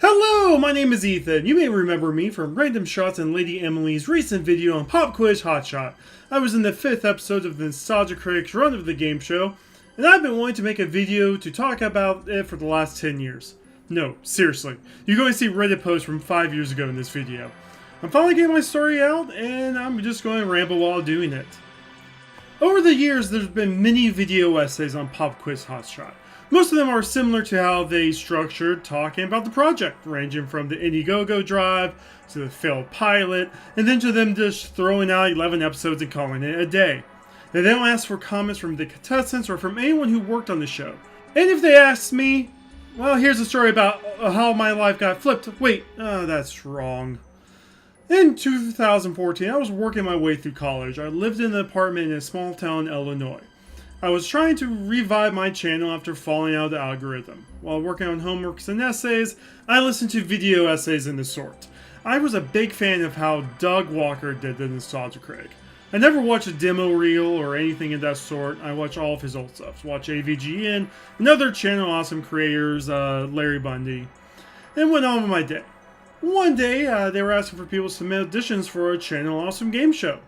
Hello, my name is Ethan. You may remember me from random shots in Lady Emily's recent video on Pop Quiz Hotshot. I was in the 5th episode of the Nostalgia Critic's run of the game show, and I've been wanting to make a video to talk about it for the last 10 years. No, seriously, you're going to see Reddit posts from 5 years ago in this video. I'm finally getting my story out, and I'm just going to ramble while doing it. Over the years, there's been many video essays on Pop Quiz Hotshot. Most of them are similar to how they structured talking about the project, ranging from the Indiegogo drive to the failed pilot, and then to them just throwing out 11 episodes and calling it a day. They don't ask for comments from the contestants or from anyone who worked on the show. And if they ask me, well, here's a story about how my life got flipped. Wait, that's wrong. In 2014, I was working my way through college. I lived in an apartment in a small town in Illinois. I was trying to revive my channel after falling out of the algorithm. While working on homeworks and essays, I listened to video essays in the sort. I was a big fan of how Doug Walker did the Nostalgia Critic. I never watched a demo reel or anything of that sort. I watched all of his old stuff. Watch AVGN and other channel awesome creators, Larry Bundy, and went on with my day. One day, they were asking for people to submit auditions for a channel awesome game show,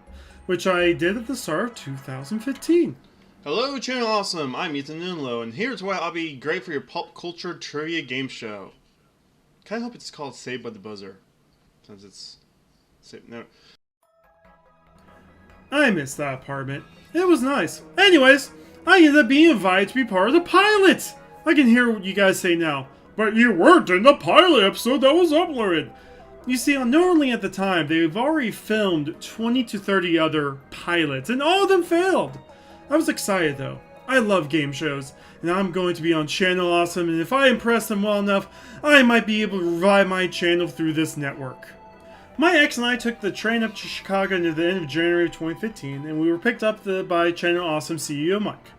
which I did at the start of 2015. Hello, Channel Awesome! I'm Ethan Nunlo, and here's why I'll be great for your pop culture trivia game show. Kinda hope it's called Saved by the Buzzer. Since it's... No. I missed that apartment. It was nice. Anyways, I ended up being invited to be part of the pilot! I can hear what you guys say now. But you weren't in the pilot episode that was uploaded! You see, normally at the time, they've already filmed 20 to 30 other pilots, and all of them failed! I was excited though. I love game shows, and I'm going to be on Channel Awesome, and if I impress them well enough, I might be able to revive my channel through this network. My ex and I took the train up to Chicago near the end of January of 2015, and we were picked up by Channel Awesome CEO Mike.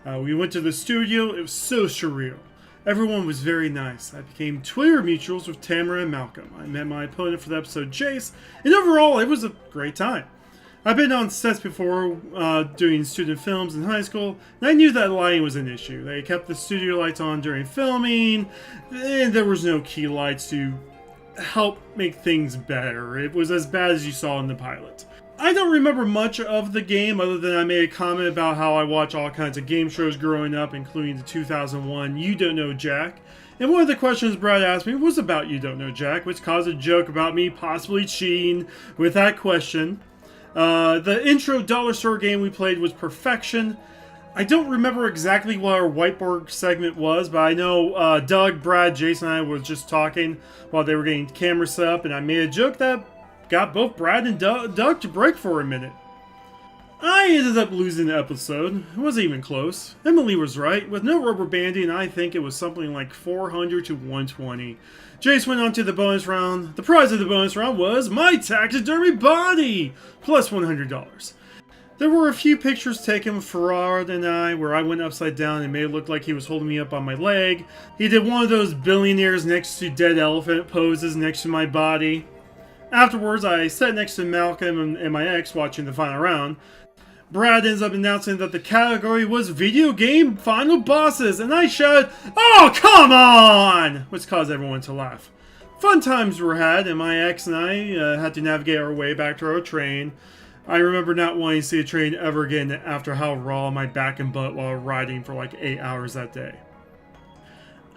We went to the studio. It was so surreal. Everyone was very nice. I became Twitter mutuals with Tamara and Malcolm. I met my opponent for the episode, Jace, and overall, it was a great time. I've been on sets before doing student films in high school, and I knew that lighting was an issue. They kept the studio lights on during filming, and there was no key lights to help make things better. It was as bad as you saw in the pilot. I don't remember much of the game other than I made a comment about how I watch all kinds of game shows growing up, including the 2001 You Don't Know Jack. And one of the questions Brad asked me was about You Don't Know Jack, which caused a joke about me possibly cheating with that question. The intro dollar store game we played was Perfection. I don't remember exactly what our whiteboard segment was, but I know Doug, Brad, Jason, and I were just talking while they were getting camera set up, and I made a joke that got both Brad and Doug to break for a minute. I ended up losing the episode. It wasn't even close. Emily was right. With no rubber banding, I think it was something like 400 to 120. Jace went on to the bonus round. The prize of the bonus round was my taxidermy body, plus $100. There were a few pictures taken with Farad and I where I went upside down and made it look like he was holding me up on my leg. He did one of those billionaires next to dead elephant poses next to my body. Afterwards, I sat next to Malcolm and my ex watching the final round. Brad ends up announcing that the category was Video Game Final Bosses, and I shouted, "Oh, come on!" which caused everyone to laugh. Fun times were had, and my ex and I had to navigate our way back to our train. I remember not wanting to see a train ever again after how raw my back and butt while riding for like 8 hours that day.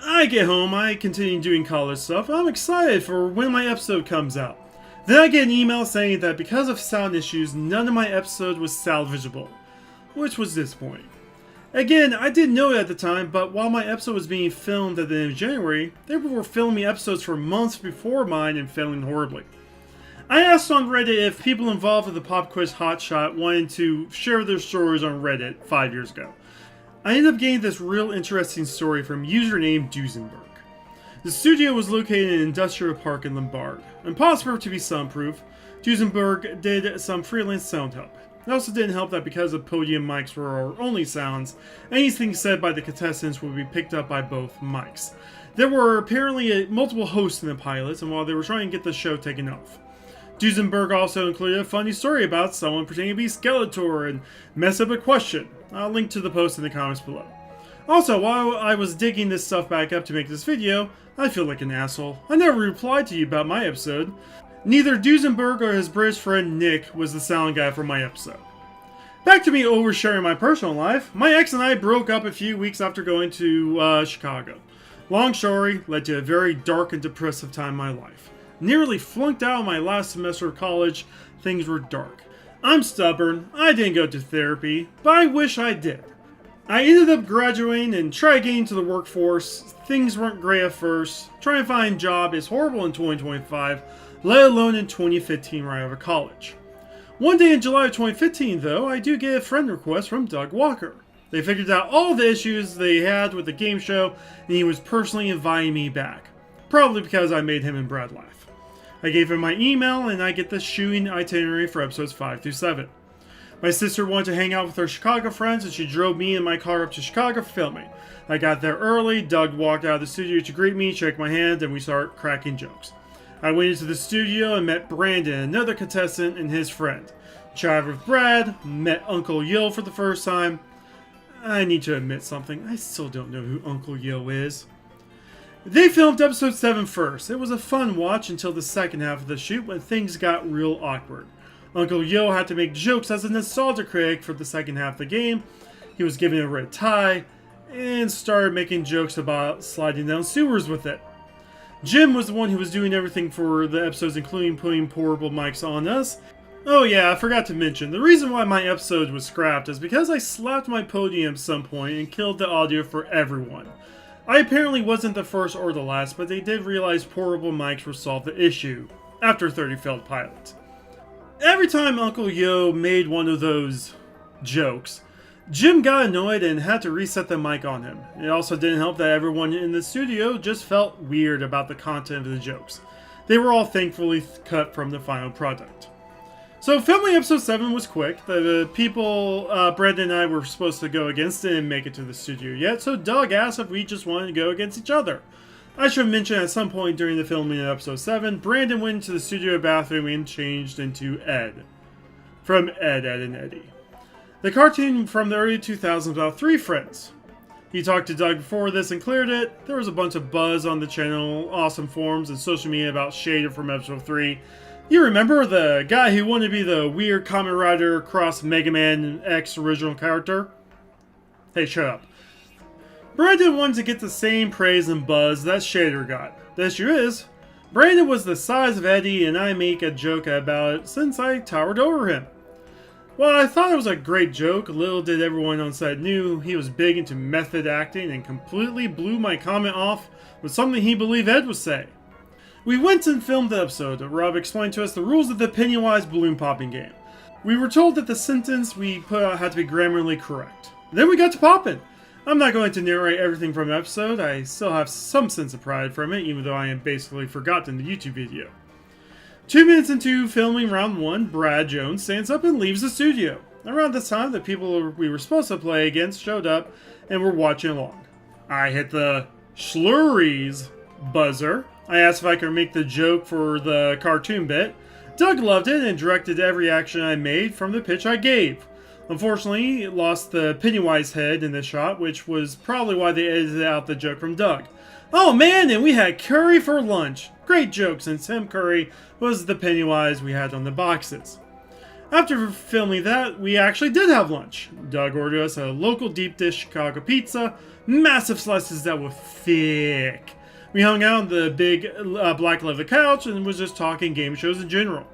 I get home, I continue doing college stuff, and I'm excited for when my episode comes out. Then I get an email saying that because of sound issues, none of my episode was salvageable, which was disappointing. Again, I didn't know it at the time, but while my episode was being filmed at the end of January, they were filming episodes for months before mine and failing horribly. I asked on Reddit if people involved with the Pop Quiz Hotshot wanted to share their stories on Reddit 5 years ago. I ended up getting this real interesting story from username Duesenberg. The studio was located in an industrial park in Lombard. Impossible to be soundproof, Duesenberg did some freelance sound help. It also didn't help that because the podium mics were our only sounds, anything said by the contestants would be picked up by both mics. There were apparently multiple hosts in the pilots, and while they were trying to get the show taken off. Duesenberg also included a funny story about someone pretending to be Skeletor and mess up a question. I'll link to the post in the comments below. Also, while I was digging this stuff back up to make this video, I feel like an asshole. I never replied to you about my episode. Neither Duesenberg or his British friend Nick was the sound guy for my episode. Back to me oversharing my personal life. My ex and I broke up a few weeks after going to Chicago. Long story, led to a very dark and depressive time in my life. Nearly flunked out of my last semester of college. Things were dark. I'm stubborn. I didn't go to therapy, but I wish I did. I ended up graduating and tried getting into the workforce. Things weren't great at first. Trying to find a job is horrible in 2025, let alone in 2015 right out of college. One day in July of 2015, though, I do get a friend request from Doug Walker. They figured out all the issues they had with the game show, and he was personally inviting me back. Probably because I made him and Brad laugh. I gave him my email, and I get the shooting itinerary for episodes 5 through 7. My sister wanted to hang out with her Chicago friends, and she drove me in my car up to Chicago for filming. I got there early, Doug walked out of the studio to greet me, shake my hand, and we started cracking jokes. I went into the studio and met Brandon, another contestant, and his friend. Chatted with Brad, met Uncle Yo for the first time. I need to admit something, I still don't know who Uncle Yo is. They filmed episode 7 first. It was a fun watch until the second half of the shoot when things got real awkward. Uncle Yo had to make jokes as a nostalgia critic for the second half of the game. He was given a red tie and started making jokes about sliding down sewers with it. Jim was the one who was doing everything for the episodes, including putting portable mics on us. Oh yeah, I forgot to mention, the reason why my episode was scrapped is because I slapped my podium at some point and killed the audio for everyone. I apparently wasn't the first or the last, but they did realize portable mics would solve the issue after 30 failed pilots. Every time Uncle Yo made one of those jokes, Jim got annoyed and had to reset the mic on him. It also didn't help that everyone in the studio just felt weird about the content of the jokes. They were all thankfully cut from the final product. So filming episode 7 was quick. The people Brandon and I were supposed to go against didn't make it to the studio yet, so Doug asked if we just wanted to go against each other. I should mention at some point during the filming of episode 7, Brandon went into the studio bathroom and changed into Ed. From Ed, Edd and Eddy. The cartoon from the early 2000s about 3 friends. He talked to Doug before this and cleared it. There was a bunch of buzz on the channel, awesome forums, and social media about Shader from episode 3. You remember the guy who wanted to be the weird Kamen Rider cross Mega Man X original character? Hey, shut up. Brandon wanted to get the same praise and buzz that Shader got. The issue is, Brandon was the size of Eddie and I make a joke about it since I towered over him. While I thought it was a great joke, little did everyone on set knew he was big into method acting and completely blew my comment off with something he believed Ed would say. We went and filmed the episode. Rob explained to us the rules of the Pennywise balloon popping game. We were told that the sentence we put out had to be grammarly correct. Then we got to popping. I'm not going to narrate everything from the episode. I still have some sense of pride from it, even though I am basically forgotten the YouTube video. 2 minutes into filming round 1, Brad Jones stands up and leaves the studio. Around this time, the people we were supposed to play against showed up and were watching along. I hit the Schlurries buzzer. I asked if I could make the joke for the cartoon bit. Doug loved it and directed every action I made from the pitch I gave. Unfortunately, it lost the Pennywise head in the shot, which was probably why they edited out the joke from Doug. Oh man, and we had curry for lunch. Great joke since Tim Curry was the Pennywise we had on the boxes. After filming that, we actually did have lunch. Doug ordered us a local deep dish Chicago pizza, massive slices that were thick. We hung out on the big black leather couch and was just talking game shows in general.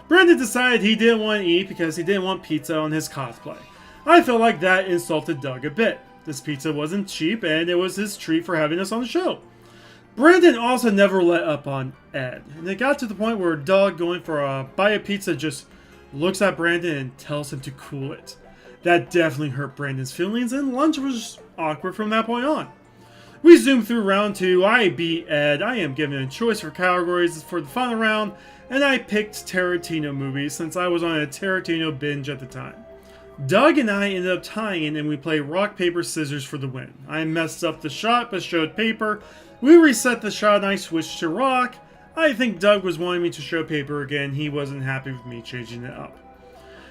Brandon decided he didn't want to eat because he didn't want pizza on his cosplay. I felt like that insulted Doug a bit. This pizza wasn't cheap and it was his treat for having us on the show. Brandon also never let up on Ed, and it got to the point where Doug, going for a bite of pizza, just looks at Brandon and tells him to cool it. That definitely hurt Brandon's feelings, and lunch was awkward from that point on. We zoomed through round 2, I beat Ed, I am given a choice for categories for the final round, and I picked Tarantino movies since I was on a Tarantino binge at the time. Doug and I ended up tying and we played rock, paper, scissors for the win. I messed up the shot but showed paper. We reset the shot and I switched to rock. I think Doug was wanting me to show paper again. He wasn't happy with me changing it up.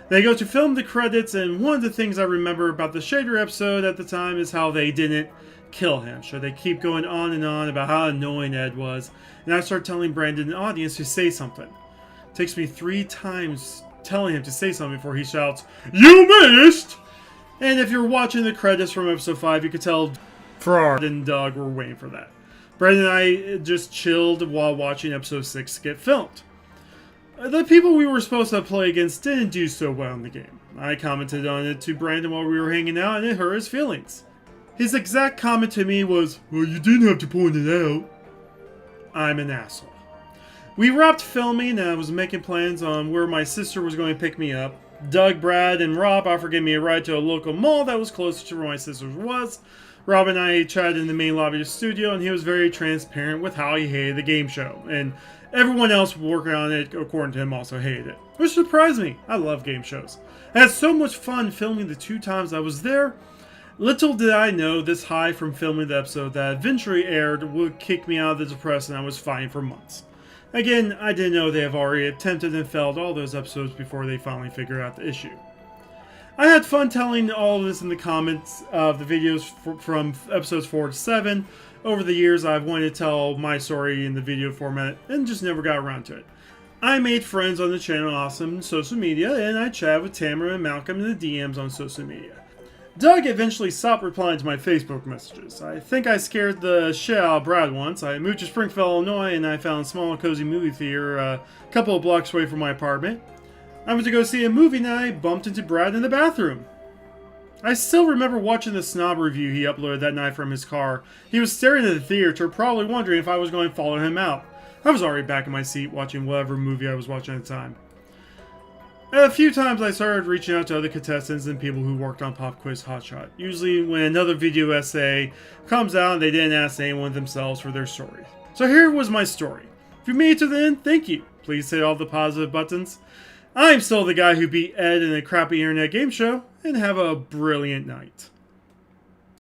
They go to film the credits, and one of the things I remember about the Shader episode at the time is how they didn't kill him should they keep going on and on about how annoying Ed was, and I start telling Brandon and the audience to say something. It takes me 3 times telling him to say something before he shouts, "You missed!" And if you're watching the credits from episode 5, you could tell Frard and Doug were waiting for that. Brandon and I just chilled while watching episode 6 get filmed. The people we were supposed to play against didn't do so well in the game. I commented on it to Brandon while we were hanging out, and it hurt his feelings. His exact comment to me was, "Well, you didn't have to point it out." I'm an asshole. We wrapped filming, and I was making plans on where my sister was going to pick me up. Doug, Brad, and Rob offered giving me a ride to a local mall that was closer to where my sister's was. Rob and I chatted in the main lobby of the studio, and he was very transparent with how he hated the game show, and everyone else working on it, according to him, also hated it. Which surprised me. I love game shows. I had so much fun filming the 2 times I was there. Little did I know this high from filming the episode that eventually aired would kick me out of the depression I was fighting for months. Again, I didn't know they have already attempted and failed all those episodes before they finally figured out the issue. I had fun telling all of this in the comments of the videos from episodes 4 to 7. Over the years, I've wanted to tell my story in the video format and just never got around to it. I made friends on the channel Awesome social media, and I chatted with Tamara and Malcolm in the DMs on social media. Doug eventually stopped replying to my Facebook messages. I think I scared the shit out of Brad once. I moved to Springfield, Illinois, and I found a small and cozy movie theater a couple of blocks away from my apartment. I went to go see a movie and I bumped into Brad in the bathroom. I still remember watching the snob review he uploaded that night from his car. He was staring at the theater, probably wondering if I was going to follow him out. I was already back in my seat watching whatever movie I was watching at the time. A few times I started reaching out to other contestants and people who worked on Pop Quiz Hotshot. Usually when another video essay comes out and they didn't ask anyone themselves for their story. So here was my story. If you made it to the end, thank you. Please hit all the positive buttons. I'm still the guy who beat Ed in a crappy internet game show, and have a brilliant night.